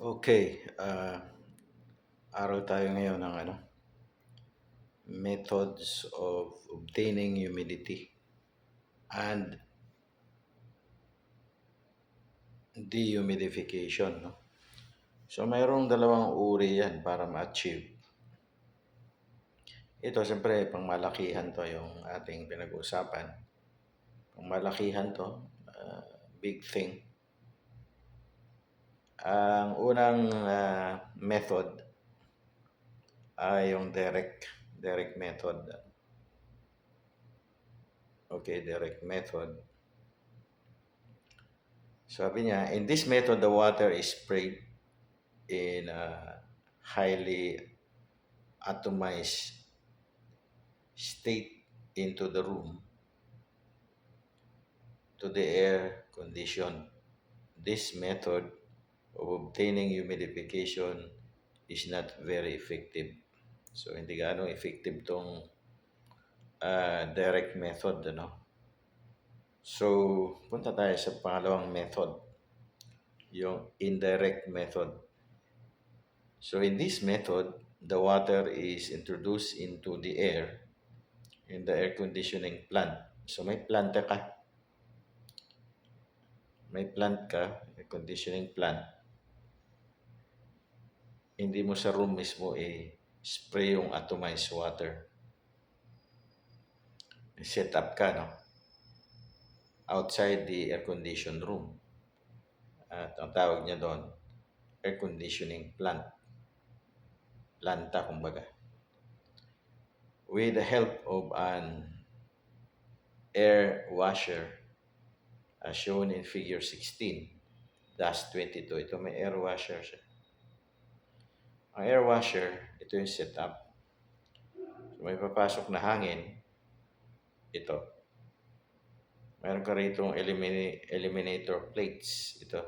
Okay, aral tayo ngayon ng methods of obtaining humidity and dehumidification, no? So mayroong dalawang uri yan para ma-achieve. Ito siyempre pang malakihan to yung ating pinag-uusapan. Pang malakihan to, big thing. Ang unang method ay yung direct method. Okay, direct method. Sabi niya, in this method, the water is sprayed in a highly atomized state into the room to the air condition. This method of obtaining humidification is not very effective. So, hindi gaano effective tong direct method, So, punta tayo sa pangalawang method, yung indirect method. So, in this method, the water is introduced into the air in the air conditioning plant. So, may plant ka, air conditioning plant. Hindi mo sa room mismo spray yung atomized water. Set up ka, no? Outside the air conditioned room. At ang tawag niya doon, air conditioning plant. Planta, kumbaga. With the help of an air washer, as shown in figure 16-22. Ito may air washer siya. Ang air washer, ito yung setup. So may papasok na hangin. Ito. Meron ka rito eliminator plates. Ito.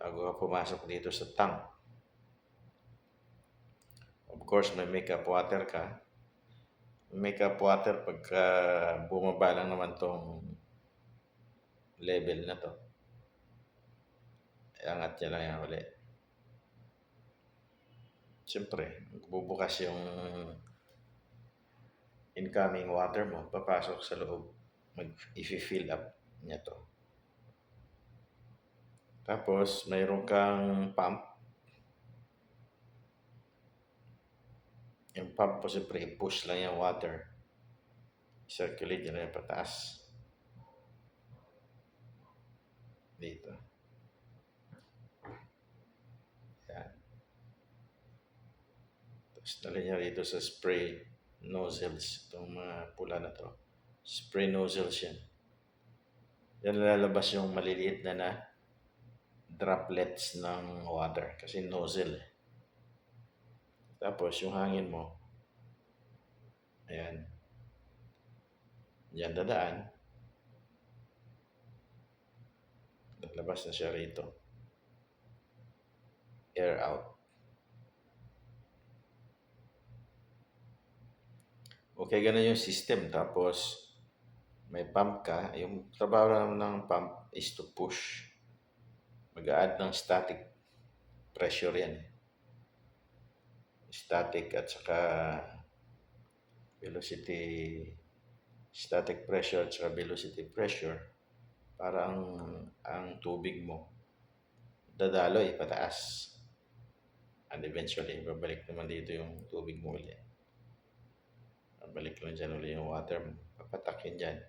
Bago ka pumasok dito sa tank. Of course, may makeup water ka. Makeup water pagka bumaba lang naman tong level na to. Angat niya lang yan ulit. Siyempre, bubukas yung incoming water mo, papasok sa loob, i-fill up niya to. Tapos, mayroon kang pump. Yung pump po siyempre, push lang yung water. Circulate niya na yung pataas. Dito. Yan. Tapos, dali niya rito sa spray nozzles. Itong mga pula na to. Spray nozzles yan. Yan lalabas yung maliliit na droplets ng water. Kasi nozzle. Tapos, yung hangin mo, ayan, yan dadaan. Lalabas na siya rito. Air out. Okay, ganun yung system. Tapos, may pump ka. Yung trabaho ng pump is to push. Mag-a-add ng static pressure yan. Static at saka velocity, static pressure at saka velocity pressure para ang tubig mo dadaloy pataas. And eventually, babalik naman dito yung tubig mo ulit. Babalik lang dyan ulit yung water mo. Papatakin dyan.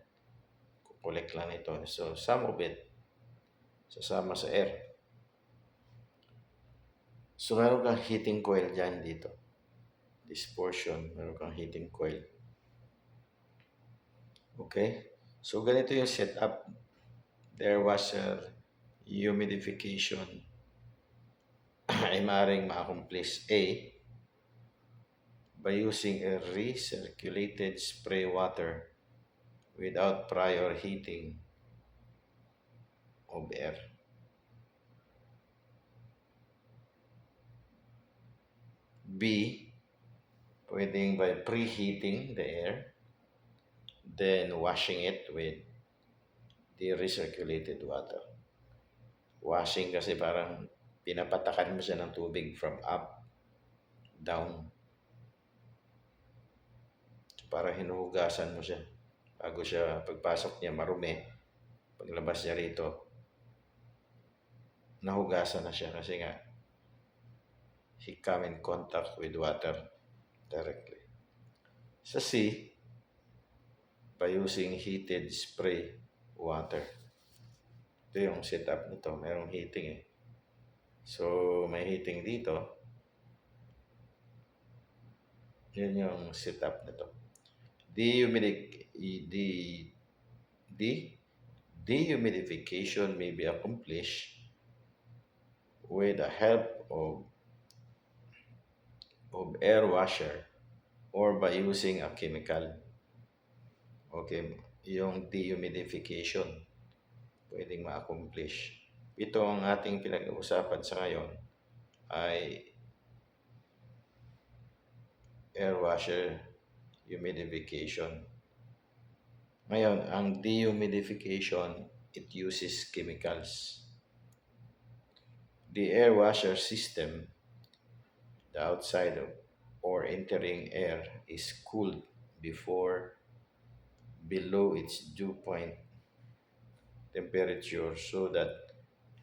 Kukolek lang ito. So, some of it, sasama sa air. So, meron kang heating coil dyan dito. This portion, meron kang heating coil. Okay? So, ganito yung setup. Air washer, humidification, ay maaaring ma-accomplish by using a recirculated spray water without prior heating of air. Pwedeng by preheating the air, then washing it with the recirculated water. Washing kasi parang pinapatakan mo siya ng tubig from up, down. So, parang hinuhugasan mo siya. Bago siya, pagpasok niya marumi, paglabas niya rito, nahugasan na siya kasi nga he come in contact with water directly. Sa sea, by using heated spray water. Ito yung setup nito, mayroong heating eh. So, may heating dito. Yun yung setup nito. Dehumidic, de, de, Dehumidification may be accomplished with the help of air washer or by using a chemical. Okay, yung dehumidification pwedeng ma-accomplish. Ito ang ating pinag-uusapan sa ngayon ay air washer humidification. Ngayon, ang dehumidification, it uses chemicals. The air washer system, the outside of or entering air is cooled before below its dew point temperature so that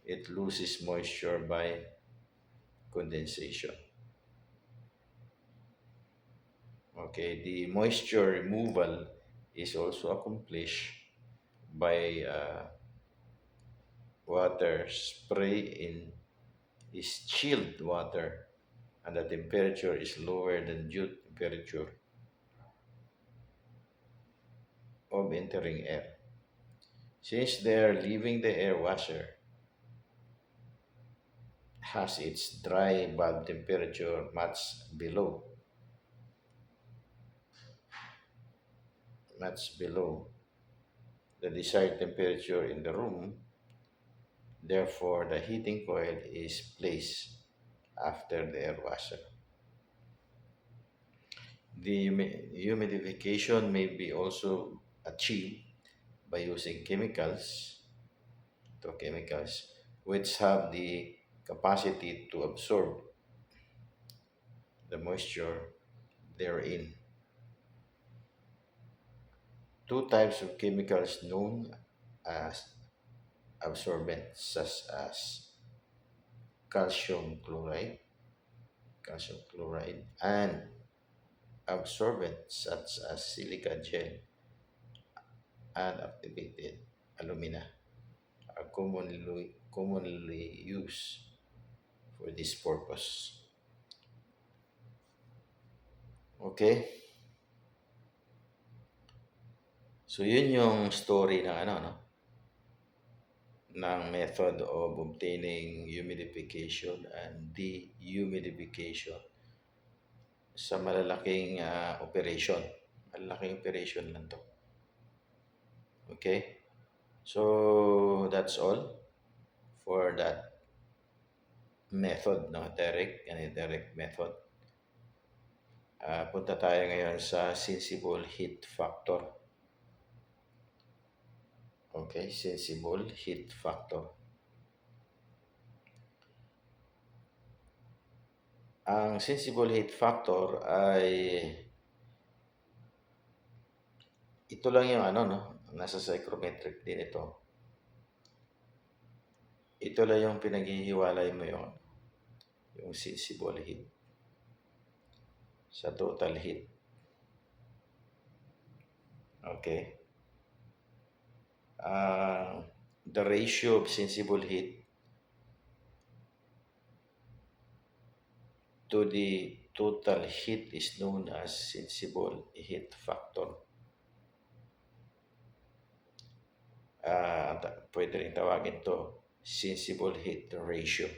it loses moisture by condensation. Okay, the moisture removal is also accomplished by water spray in is chilled water and the temperature is lower than dew temperature of entering air. Since they are leaving the air washer has its dry bulb temperature much below the desired temperature in the room, therefore the heating coil is placed after the air washer. The humidification may be also achieved by using chemicals which have the capacity to absorb the moisture therein. Two types of chemicals known as absorbents such as calcium chloride, and absorbents such as silica gel and activated alumina are commonly used for this purpose. Okay? So yun yung story ng ng method of obtaining humidification and dehumidification sa malalaking operation. Malalaking operation lang to. Okay? So, that's all for that method, no? Direct method. Punta tayo ngayon sa sensible heat factor. Okay, sensible heat factor. Ang sensible heat factor ay ito lang yung nasa psychrometric din ito. Ito lang yung pinaghihiwalay mo yung sensible heat sa total heat. Okay. The ratio of sensible heat to the total heat is known as sensible heat factor. Pwede rin tawagin to sensible heat ratio.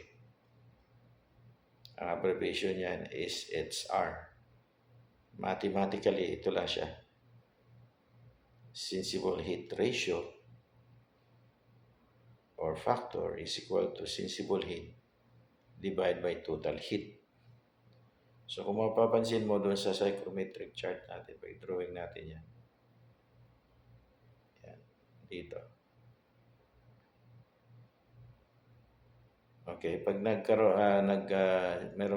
Ang abbreviation niyan is HR. Mathematically, ito lang siya. Sensible heat ratio or factor is equal to sensible heat divided by total heat. So kung mapapansin mo doon sa psychrometric chart natin, pag drawing natin yan. Yan, dito. Okay, pag meron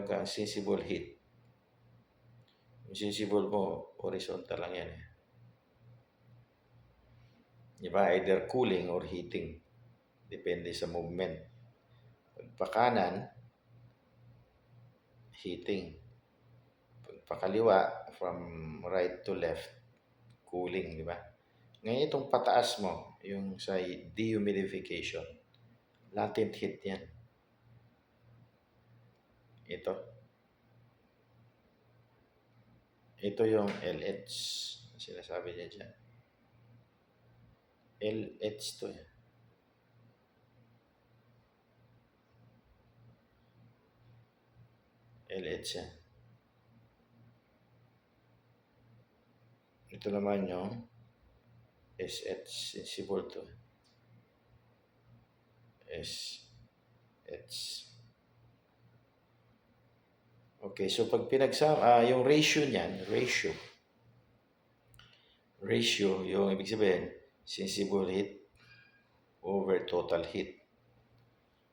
kang sensible heat, yung sensible mo, horizontal lang yan eh. Di ba? Either cooling or heating. Depende sa movement. Pag pakanan, heating. Pag pakaliwa, from right to left, cooling, di ba? Ngayon itong pataas mo, yung sa dehumidification, latent heat yan. Ito. Ito yung LH. Sinasabi niya dyan. LH to eh. LH yan. Ito naman yung SH. Sensible to. SH. Okay, so pag pinagsama, yung ratio niyan, ratio, yung ibig sabihin, sensible heat over total heat.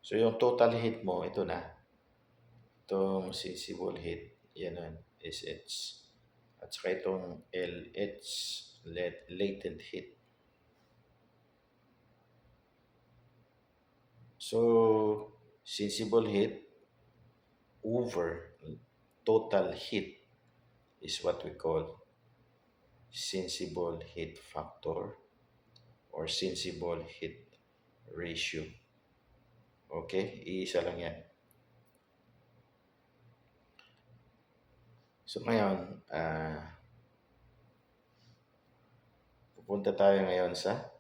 So yung total heat mo, ito na. Itong sensible heat, yan ang SH. At saka itong LH, latent heat. So, sensible heat over total heat is what we call sensible heat factor or sensible heat ratio. Okay? Iisa lang yan. So ngayon, pupunta tayo ngayon sa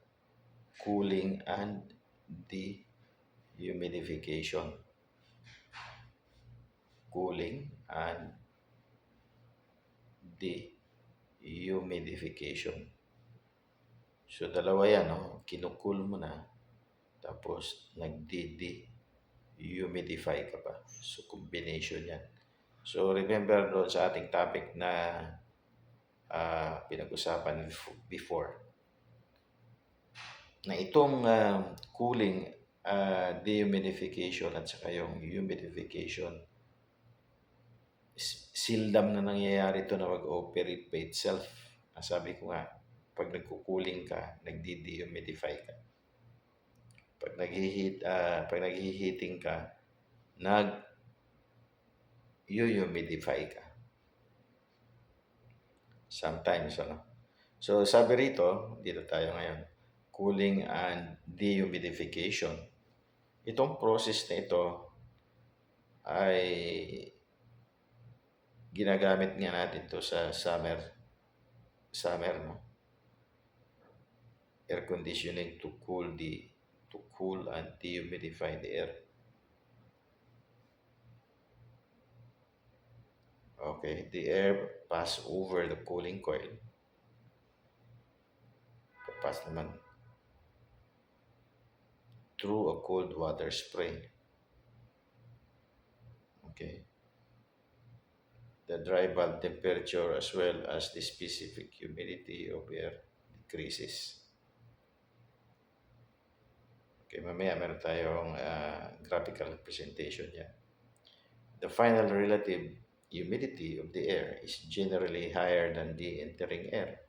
cooling and dehumidification. Cooling and dehumidification. So dalawa yan, no? Kinukool mo na, tapos nag-dehumidify ka pa. So combination yan. So remember doon sa ating topic na pinag-usapan before, na itong cooling, dehumidification at saka yung humidification, sildam na nangyayari ito na mag-operate by itself. Sabi ko nga, pag nagko-cooling ka, nagdi-dehumidify ka. Pag naghi-heating ka, nag-humidify ka. Sometimes, ano? So, sabi rito, dito tayo ngayon, cooling and dehumidification. Itong process na ito ay ginagamit nga natin to sa summer, no? Air conditioning to cool and dehumidify the air. Okay, the air pass over the cooling coil. Pass naman through a cold water spray. Okay. The dry bulb temperature as well as the specific humidity of air decreases. Okay, mamaya meron tayong graphical representation yan. The final relative humidity of the air is generally higher than the entering air.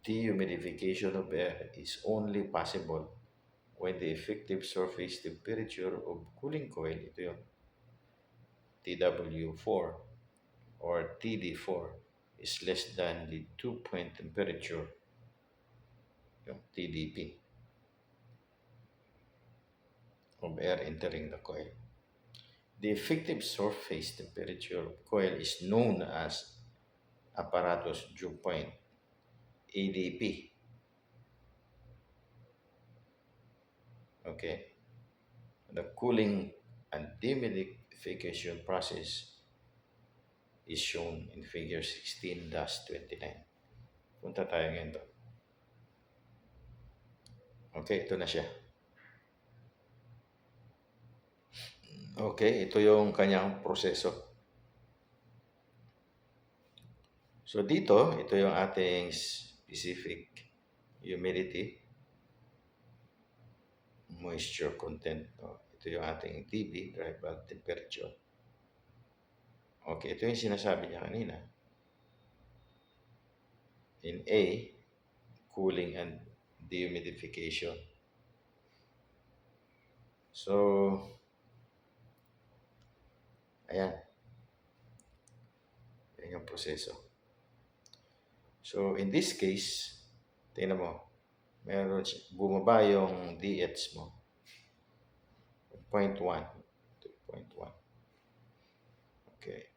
Dehumidification of air is only possible when the effective surface temperature of cooling coil, ito yung TW4 or TD4, is less than the dew point temperature, yung TDP, of air entering the coil. The effective surface temperature of coil is known as apparatus dew point, ADP. Okay. The cooling and dehumidification process is shown in figure 16-29. Punta tayo ngayon doon. Okay, ito na siya. Okay, ito yung kanyang proseso. So dito, ito yung ating specific humidity moisture content. No? Ito yung ating TB, dry bulb temperature. Okay, ito yung sinasabi niya kanina. In A, cooling and dehumidification. So, ayan. Yan yung proseso. So, in this case, tingnan mo, bumaba yung DH mo. 0.1 to 0.1. Okay.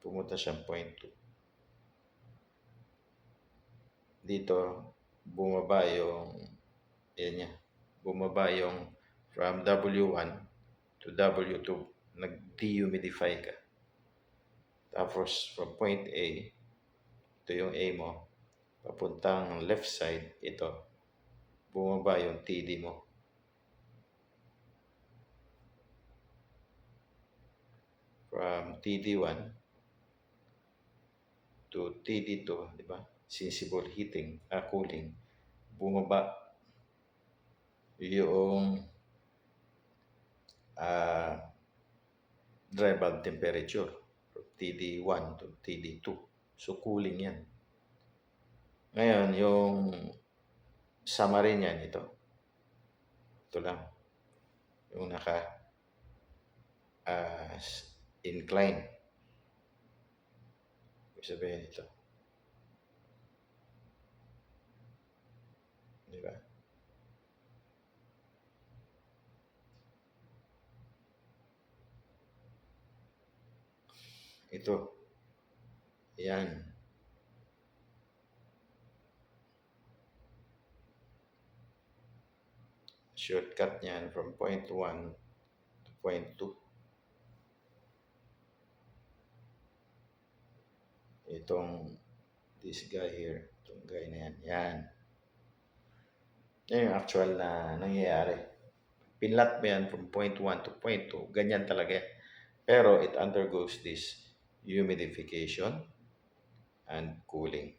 Pumunta siyang 0.2. Dito, bumaba yung, yan niya, bumaba yung from W1 to W2. Nag-dehumidify ka. Tapos, from point A, ito yung A mo, papuntang left side, ito, bumaba yung TD mo. From TD1 to TD2, di ba? Sensible heating, cooling, bumaba yung dry bulb temperature from TD1 to TD2. So, cooling yan. Ngayon, yung summary niyan, ito. Ito lang. Yung incline. Ibig sabihin ito. Di ba? Ito. Yan. Shortcut niyan from point 1 to point 2. Itong this guy here. Itong guy na yan. Yan. Yan yung actual na nangyayari. Pinlat mo yan from point 1 to point 2. Ganyan talaga. Pero it undergoes this humidification and cooling.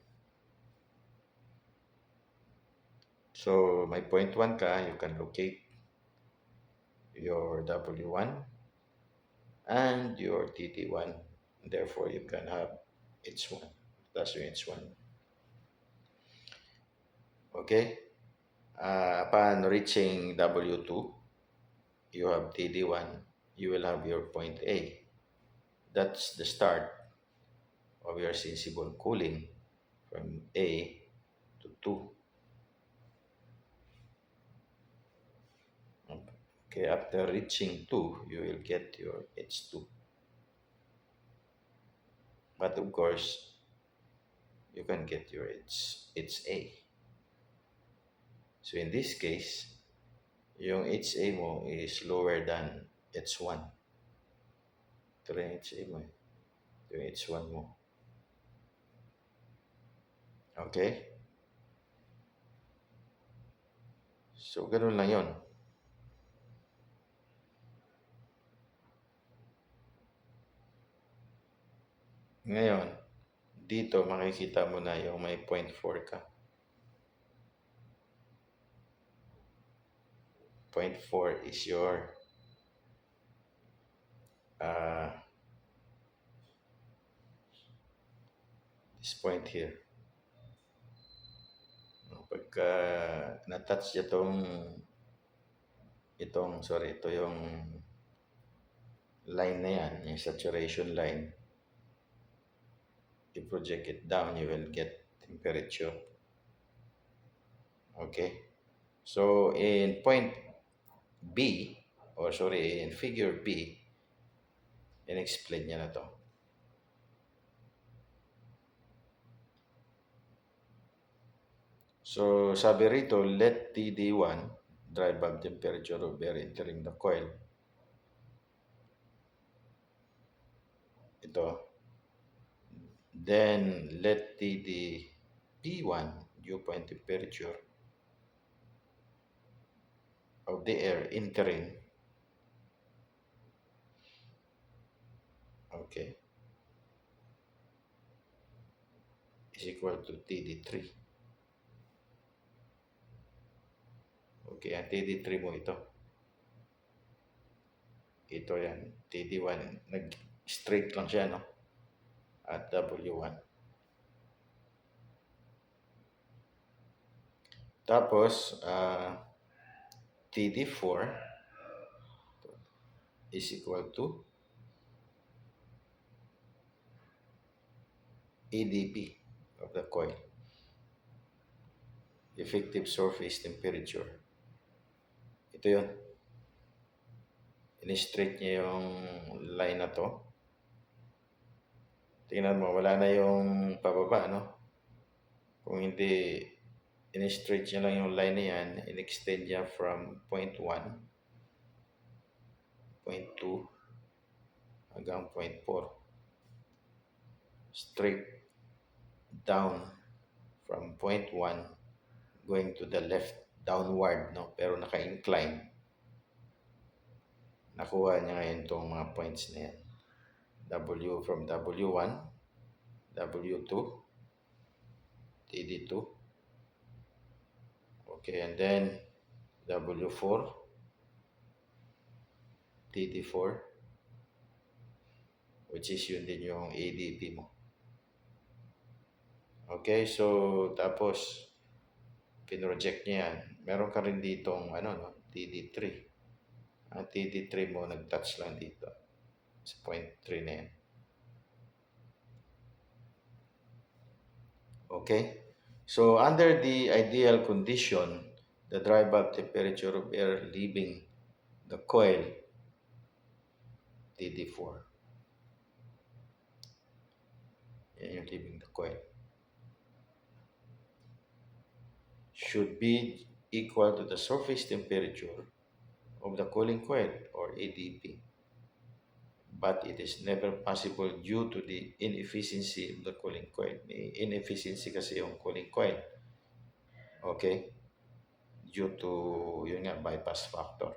So, may point 1 ka, you can locate your W1 and your TT1. Therefore, you can have H1. That's your H1. Okay? Upon reaching W2, you have TD1, you will have your point A. That's the start of your sensible cooling from A to 2. Okay, after reaching 2, you will get your H2. But of course, you can get your HA. So in this case, yung HA mo is lower than H1. Ito rin yung HA mo. Ito yung H1 mo. Okay? So, ganun lang yun. Ngayon, dito makikita mo na yung may 0.4 ka. 0.4 is your this point here. Pagka na-touch ito yung line na yan, yung saturation line. You project it down, you will get temperature. Okay? So, in point B, in figure B, in-explain niya na to. So, sabi rito, let TD1, dry bulb temperature of air entering the coil. Ito. Then, let TD-P1, dew point temperature of the air entering. Okay. Is equal to TD3. Okay, ang TD3 mo ito. Ito yan, TD1. Nag-straight lang siya, no? At W1. Tapos, TD4 is equal to EDP of the coil. Effective surface temperature. Ito yun. In-straight niya yung line na to. Tingnan mo, wala na yung pababa, no? Kung hindi, in-straight niya lang yung line na yan, in-extend niya from point 1, point 2, hanggang point 4. Straight down from point 1 going to the left, downward, no? Pero naka-incline. Nakuha niya ngayon itong mga points na yan. W from W1, W2, TD2. Okay, and then W4, TD4, which is yun din yung ADP mo. Okay, so tapos pinroject niya yan. Meron ka rin ditong no, TD3. Ang TD3 mo nag-touch lang dito sa point 3 na yan. Okay? So under the ideal condition, the dry bulb temperature of air leaving the coil, TD4. Yan yung leaving the coil. Should be equal to the surface temperature of the cooling coil or ADP. But it is never possible due to the inefficiency of the cooling coil. May inefficiency kasi yung cooling coil. Okay? Due to, yun nga, bypass factor.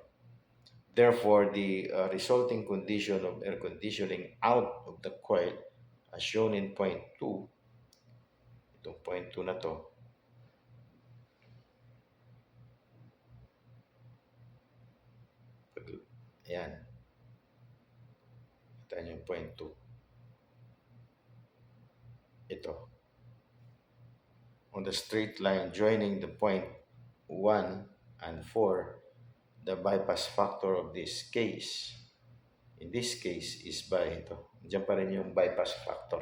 Therefore, the resulting condition of air conditioning out of the coil, as shown in point 2, itong point 2 na to, ayan, ito yung point 2. Ito. On the straight line joining the point 1 and 4, the bypass factor of this case, in this case, is by ito. Diyan pa rin yung bypass factor.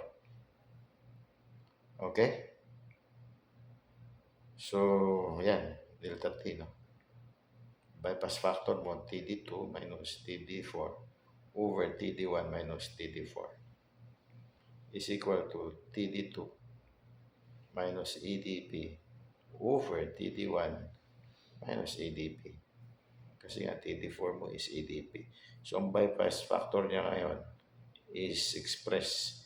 Okay? So, yan. Delta T, no? Bypass factor mo, TD2 minus TD4 over TD1 minus TD4 is equal to TD2 minus EDP over TD1 minus EDP. Kasi nga TD4 mo is EDP. So, ang bypass factor niya ngayon is expressed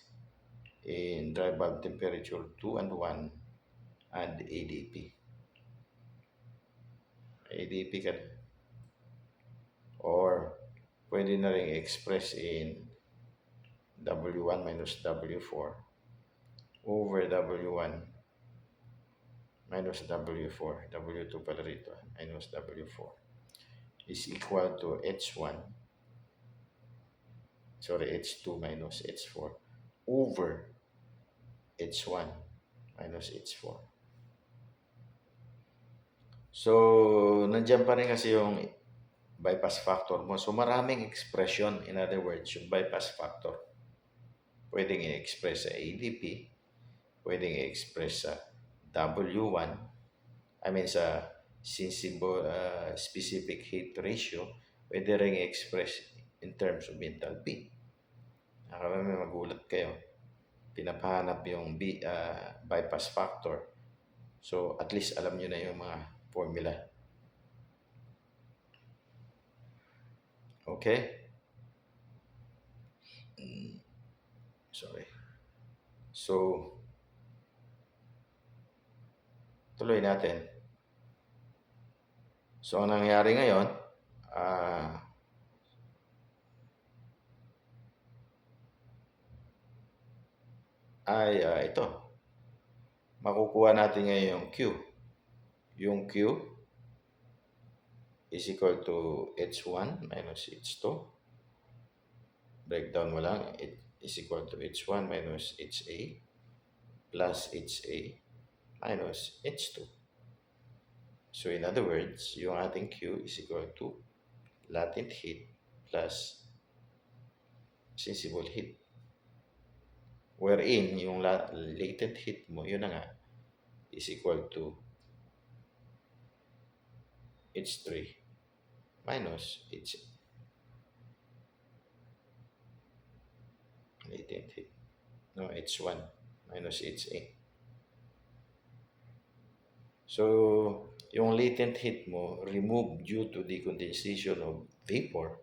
in dry bulb temperature 2 and 1 and ADP. ADP ka or pwede na rin express in W1 minus W4 over W1 minus W4, W2 pala rito, minus W4 is equal to H1, sorry, H2 minus H4 over H1 minus H4. So, nandiyan pa rin kasi yung bypass factor mo. So, maraming expression. In other words, yung bypass factor. Pwedeng i-express sa ADP, pwedeng i-express sa W1, I mean sa specific heat ratio, pwede rin i-express in terms of enthalpy. May magulat kayo. Pinapahanap yung bypass factor. So, at least alam nyo na yung mga formula. Okay? Sorry. So, tuloy natin. So, ang nangyari ngayon, ito. Makukuha natin ngayon yung Q. Yung Q is equal to H1 minus H2. Breakdown mo lang, it is equal to H1 minus HA plus HA minus H2. So in other words, yung ating Q is equal to latent heat plus sensible heat. Wherein yung latent heat mo, yun na nga, is equal to H3 minus H latent heat. No, H1 minus HA. So, yung latent heat mo removed due to the condensation of vapor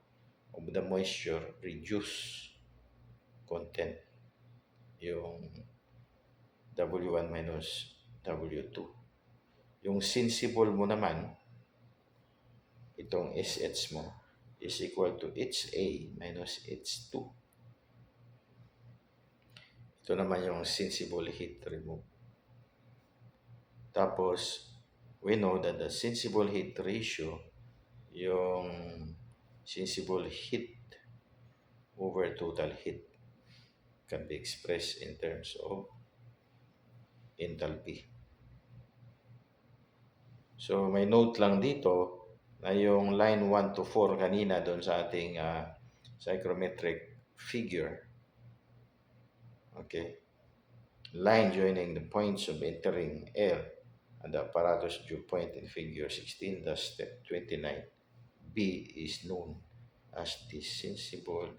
of the moisture reduce content yung W1 minus W2. Yung sensible mo naman, itong SH mo is equal to HA minus H2. Ito naman yung sensible heat remove. Tapos, we know that the sensible heat ratio, yung sensible heat over total heat, can be expressed in terms of enthalpy. So, may note lang dito na yung line 1 to 4 kanina doon sa ating psychrometric figure. Okay. Line joining the points of entering air and the apparatus dew point in figure 16, thus step 29. B is known as the sensible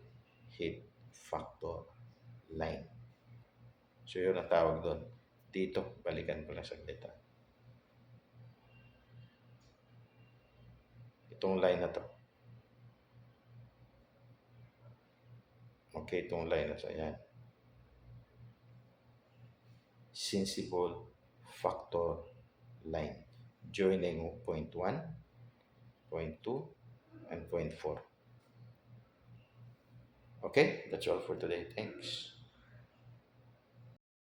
heat factor line. So, yun ang tawag doon. Dito, balikan ko lang saglit. Itong line na to. Okay, itong line na to. Ayan. Sensible factor line. Joining point 1, point 2, and point 4. Okay, that's all for today. Thanks.